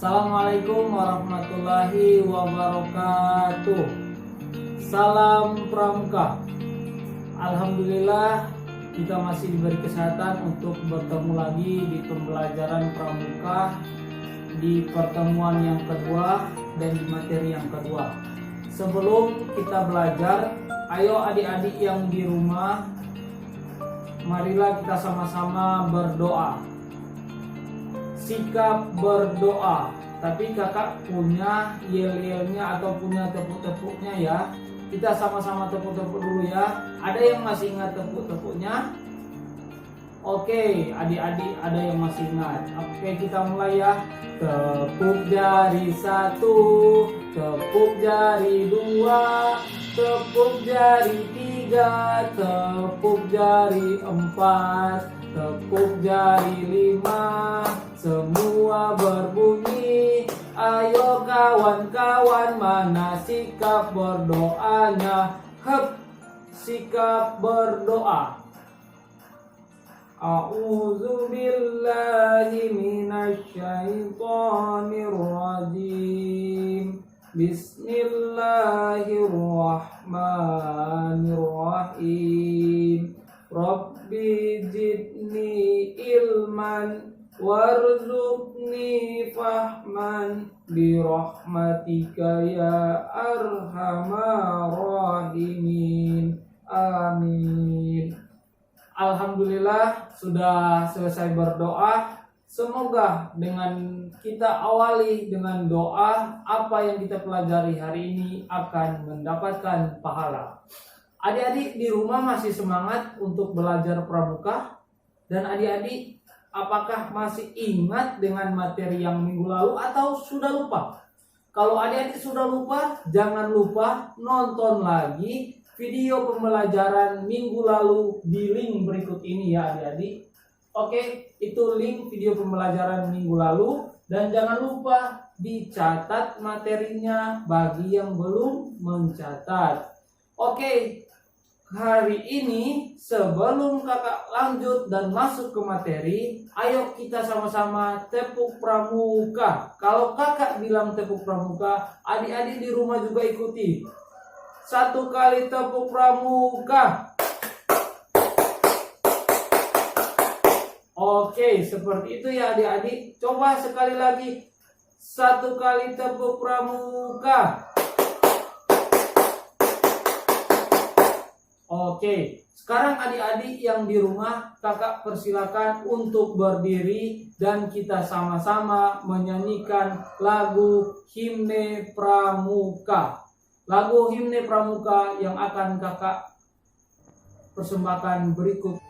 Assalamualaikum warahmatullahi wabarakatuh. Salam Pramuka. Alhamdulillah kita masih diberi kesehatan untuk bertemu lagi di pembelajaran Pramuka di pertemuan yang kedua dan di materi yang kedua. Sebelum kita belajar, ayo adik-adik yang di rumah, marilah kita sama-sama berdoa. Sikap berdoa. Tapi kakak punya yel-yelnya atau punya tepuk-tepuknya ya. Kita sama-sama tepuk-tepuk dulu ya. Ada yang masih ingat tepuk-tepuknya? Oke, adik-adik ada yang masih ingat. Oke, kita mulai ya. Tepuk jari 1, tepuk jari 2, tepuk jari 3, tepuk jari 4, tepuk jari 5. Semua berbunyi, ayo kawan-kawan, mana sikap berdoanya? Hep, sikap berdoa. A'udzu billahi minasy syaithanir rajim. Bismillahirrahmanirrahim. Rabbi zidni ilman warzuqni fahman birahmatika ya arhamar rahimin. Amin. Alhamdulillah sudah selesai berdoa. Semoga dengan kita awali dengan doa, apa yang kita pelajari hari ini akan mendapatkan pahala. Adik-adik di rumah masih semangat untuk belajar pramuka? Dan adik-adik apakah masih ingat dengan materi yang minggu lalu atau sudah lupa? Kalau adik-adik sudah lupa, jangan lupa nonton lagi video pembelajaran minggu lalu di link berikut ini ya adik-adik. Oke, itu link video pembelajaran minggu lalu. Dan jangan lupa dicatat materinya bagi yang belum mencatat. Oke, hari ini sebelum kakak lanjut dan masuk ke materi, ayo kita sama-sama tepuk pramuka. Kalau kakak bilang tepuk pramuka, adik-adik di rumah juga ikuti. 1 kali tepuk pramuka. Oke, seperti itu ya adik-adik. Coba sekali lagi. 1 kali tepuk pramuka. Oke, sekarang adik-adik yang di rumah, kakak persilakan untuk berdiri dan kita sama-sama menyanyikan lagu Himne Pramuka. Lagu Himne Pramuka yang akan kakak persembahkan berikut.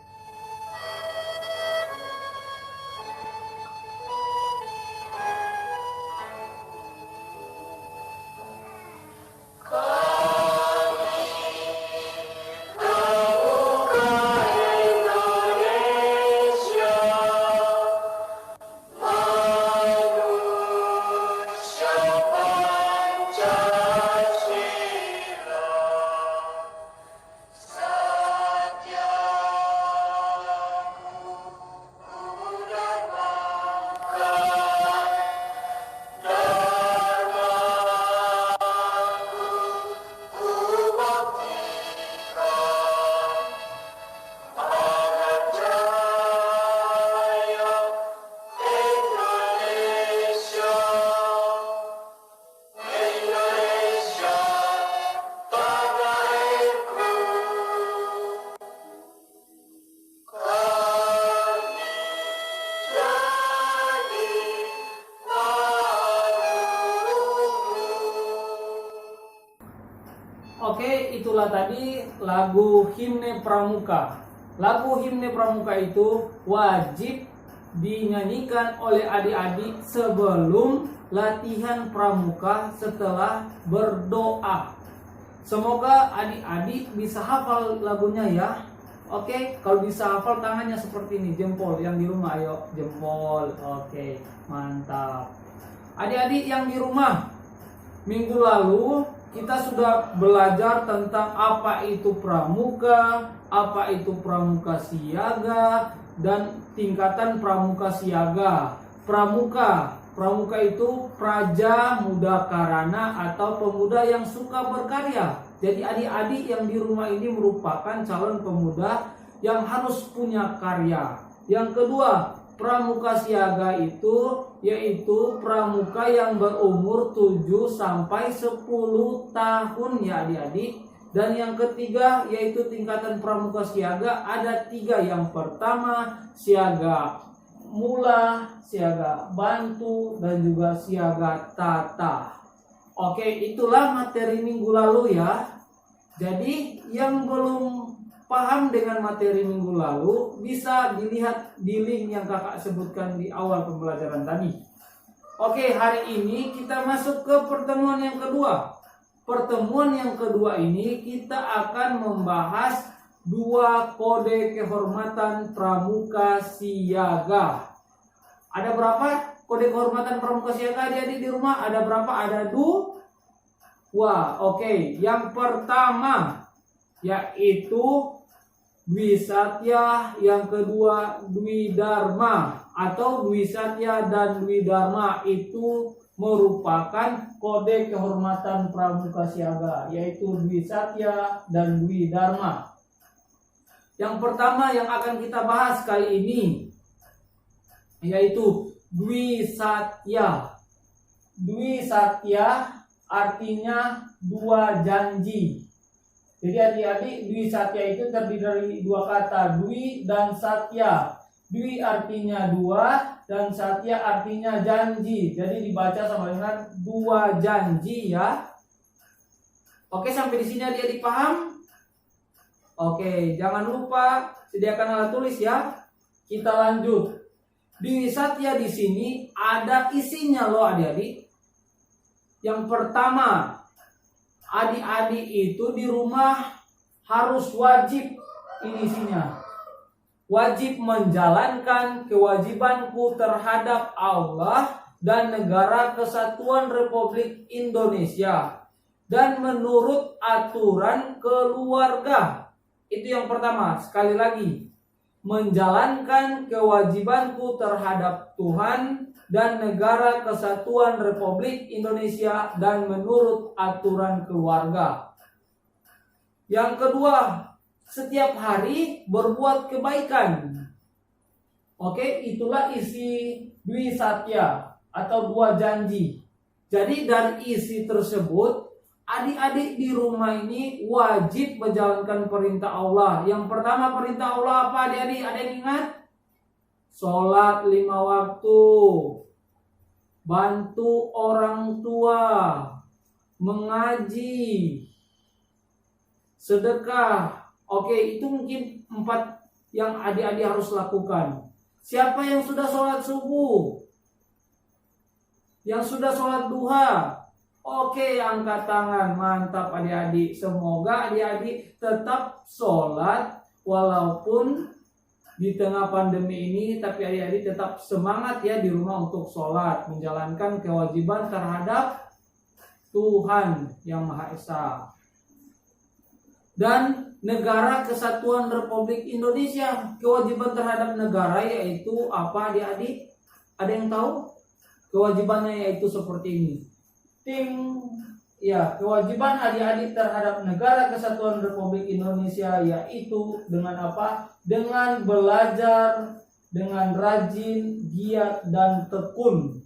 Oke, itulah tadi lagu Himne Pramuka. Lagu Himne Pramuka itu wajib dinyanyikan oleh adik-adik sebelum latihan pramuka setelah berdoa. Semoga adik-adik bisa hafal lagunya ya. Oke, kalau bisa hafal tangannya seperti ini, jempol yang di rumah, ayo jempol. Oke, mantap. Adik-adik yang di rumah, minggu lalu kita sudah belajar tentang apa itu pramuka, apa itu pramuka siaga, dan tingkatan pramuka siaga. Pramuka Pramuka itu praja muda karana atau pemuda yang suka berkarya. Jadi adik-adik yang di rumah ini merupakan calon pemuda yang harus punya karya. Yang kedua, pramuka siaga itu yaitu pramuka yang berumur 7 sampai 10 tahun ya adik-adik. Dan yang ketiga yaitu tingkatan pramuka siaga ada 3. Yang pertama siaga mula, siaga bantu, dan juga siaga tata. Oke, itulah materi minggu lalu ya. Jadi yang belum paham dengan materi minggu lalu bisa dilihat di link yang kakak sebutkan di awal pembelajaran tadi. Oke, hari ini kita masuk ke pertemuan yang kedua. Pertemuan yang kedua ini kita akan membahas 2 kode kehormatan pramuka siaga. Ada berapa kode kehormatan pramuka siaga adik-adik di rumah? Ada berapa? Ada 2. Oke, yang pertama yaitu Dwi Satya, yang kedua Dwi Dharma atau Dwi Satya dan Dwi Dharma itu merupakan kode kehormatan pramuka siaga, yaitu Dwi Satya dan Dwi Dharma. Yang pertama yang akan kita bahas kali ini yaitu Dwi Satya. Dwi Satya artinya 2 janji. Jadi adik-adik, Dwi Satya itu terdiri dari 2 kata, Dwi dan Satya. Dwi artinya 2 dan Satya artinya janji. Jadi dibaca sama dengan 2 janji ya. Oke, sampai di sini adik-adik paham? Oke, jangan lupa sediakan alat tulis ya. Kita lanjut. Dwi Satya di sini ada isinya loh adik-adik. Yang pertama, adik-adik itu di rumah harus wajib ini isinya. Wajib menjalankan kewajibanku terhadap Allah dan Negara Kesatuan Republik Indonesia dan menurut aturan keluarga. Itu yang pertama. Sekali lagi, menjalankan kewajibanku terhadap Tuhan dan Negara Kesatuan Republik Indonesia dan menurut aturan keluarga. Yang kedua, setiap hari berbuat kebaikan. Oke, itulah isi Dwi Satya atau 2 janji. Jadi dari isi tersebut, adik-adik di rumah ini wajib menjalankan perintah Allah. Yang pertama perintah Allah apa adik-adik? Ada yang ingat? Sholat 5 waktu, bantu orang tua, mengaji, sedekah. Oke, itu mungkin 4 yang adik-adik harus lakukan. Siapa yang sudah sholat subuh? Yang sudah sholat duha? Oke, angkat tangan. Mantap adik-adik. Semoga adik-adik tetap sholat walaupun di tengah pandemi ini, tapi adik-adik tetap semangat ya di rumah untuk sholat, menjalankan kewajiban terhadap Tuhan Yang Maha Esa. Dan Negara Kesatuan Republik Indonesia, kewajiban terhadap negara yaitu apa adik-adik? Ada yang tahu? Kewajibannya yaitu seperti ini. Ya, kewajiban adik-adik terhadap Negara Kesatuan Republik Indonesia yaitu dengan apa? Dengan belajar, dengan rajin, giat, dan tekun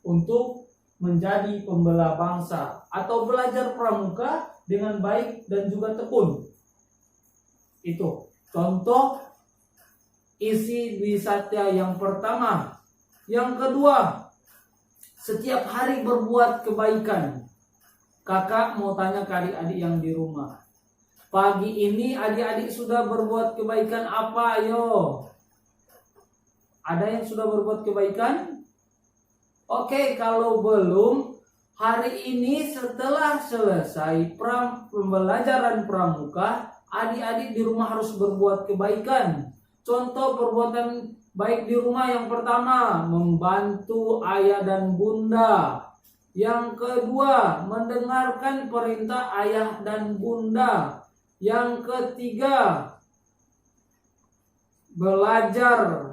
untuk menjadi pembela bangsa atau belajar pramuka dengan baik dan juga tekun. Itu contoh isi Dwi Satya yang pertama. Yang kedua, setiap hari berbuat kebaikan. Kakak mau tanya ke adik-adik yang di rumah. Pagi ini adik-adik sudah berbuat kebaikan apa? Ayo. Ada yang sudah berbuat kebaikan? Oke, kalau belum, hari ini setelah selesai pembelajaran pramuka, adik-adik di rumah harus berbuat kebaikan. Contoh perbuatan baik di rumah yang pertama, membantu ayah dan bunda. Yang kedua, mendengarkan perintah ayah dan bunda. Yang ketiga, belajar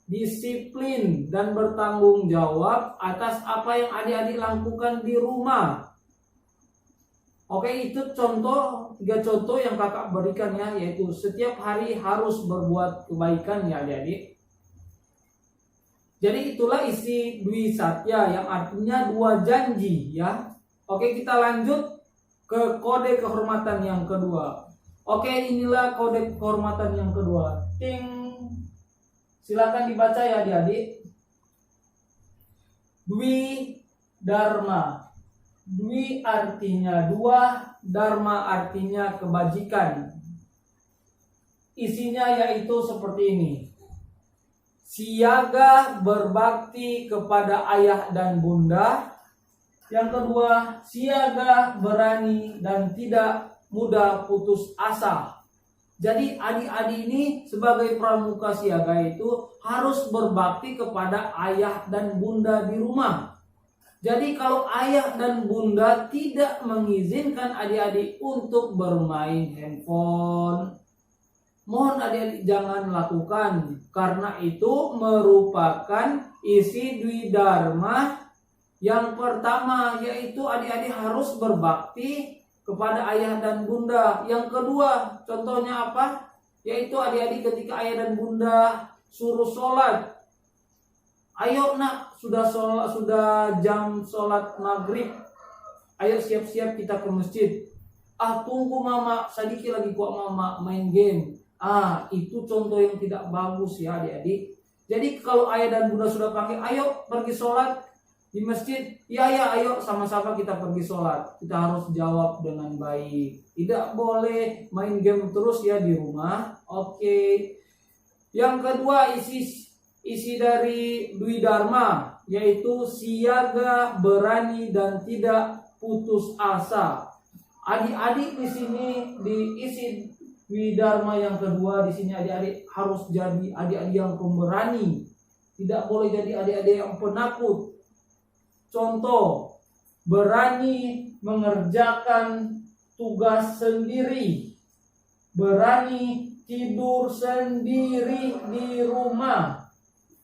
disiplin, dan bertanggung jawab atas apa yang adik-adik lakukan di rumah. Oke, itu tiga contoh yang kakak berikan ya, yaitu setiap hari harus berbuat kebaikan ya adik-adik. Jadi itulah isi Dwi Satya yang artinya 2 janji ya. Oke, kita lanjut ke kode kehormatan yang kedua. Oke, inilah kode kehormatan yang kedua. Ting. Silakan dibaca ya adik-adik. Dwi Dharma. Dwi artinya 2, Dharma artinya kebajikan. Isinya yaitu seperti ini. Siaga berbakti kepada ayah dan bunda. Yang kedua, siaga berani dan tidak mudah putus asa. Jadi adik-adik ini sebagai pramuka siaga itu harus berbakti kepada ayah dan bunda di rumah. Jadi kalau ayah dan bunda tidak mengizinkan adik-adik untuk bermain handphone, mohon adik-adik jangan lakukan, karena itu merupakan isi Dwi Dharma yang pertama, yaitu adik-adik harus berbakti kepada ayah dan bunda. Yang kedua, contohnya apa? Yaitu adik-adik ketika ayah dan bunda suruh sholat, ayo nak, sudah jam sholat maghrib, ayo siap-siap kita ke masjid. Tunggu mama, sedikit lagi kok mama main game. Itu contoh yang tidak bagus ya adik-adik. Jadi kalau ayah dan bunda sudah panggil, ayo pergi sholat di masjid, ya ayo sama-sama kita pergi sholat. Kita harus jawab dengan baik. Tidak boleh main game terus ya di rumah. Oke. Yang kedua, isi dari Dwi Dharma, yaitu siaga, berani, dan tidak putus asa. Adik-adik di sini diisi Dwi Dharma yang kedua, di sini adik-adik harus jadi adik-adik yang pemberani. Tidak boleh jadi adik-adik yang penakut. Contoh, berani mengerjakan tugas sendiri, berani tidur sendiri di rumah.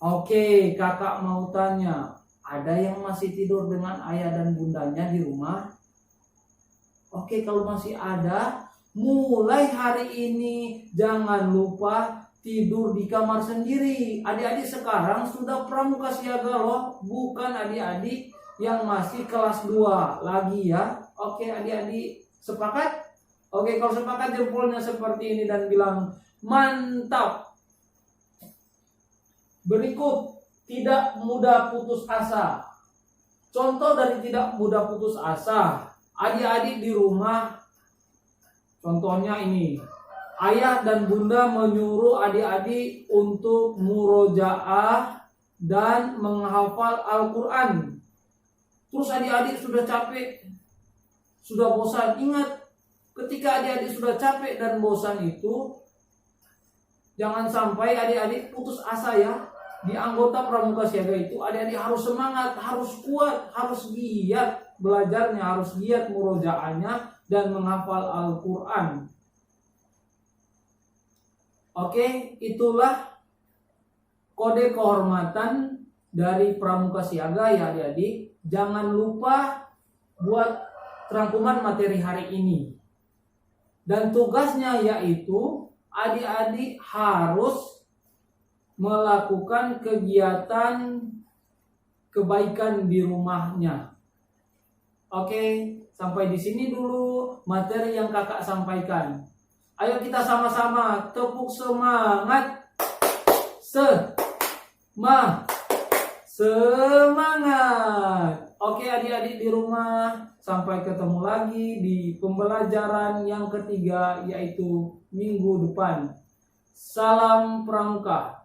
Oke, kakak mau tanya, ada yang masih tidur dengan ayah dan bundanya di rumah? Oke, kalau masih ada, mulai hari ini jangan lupa tidur di kamar sendiri. Adik-adik sekarang sudah pramuka siaga loh, bukan adik-adik yang masih kelas 2 lagi ya. Oke, adik-adik sepakat? Oke, kalau sepakat jempolnya seperti ini dan bilang mantap. Berikut, tidak mudah putus asa. Contoh dari tidak mudah putus asa, adik-adik di rumah, contohnya ini. Ayah dan bunda menyuruh adik-adik untuk murojaah dan menghafal Al-Quran. Terus adik-adik sudah capek, sudah bosan. Ingat, ketika adik-adik sudah capek dan bosan itu, jangan sampai adik-adik putus asa ya. Di anggota pramuka siaga itu adik-adik harus semangat, harus kuat, harus giat belajarnya, harus giat murojaahnya dan menghafal Al-Quran. Oke, itulah kode kehormatan dari pramuka siaga ya adik-adik. Jangan lupa buat rangkuman materi hari ini. Dan tugasnya yaitu adik-adik harus melakukan kegiatan kebaikan di rumahnya. Oke, sampai di sini dulu materi yang kakak sampaikan. Ayo kita sama-sama tepuk semangat. Semangat. Oke adik-adik di rumah, sampai ketemu lagi di pembelajaran yang ketiga, yaitu minggu depan. Salam pramuka.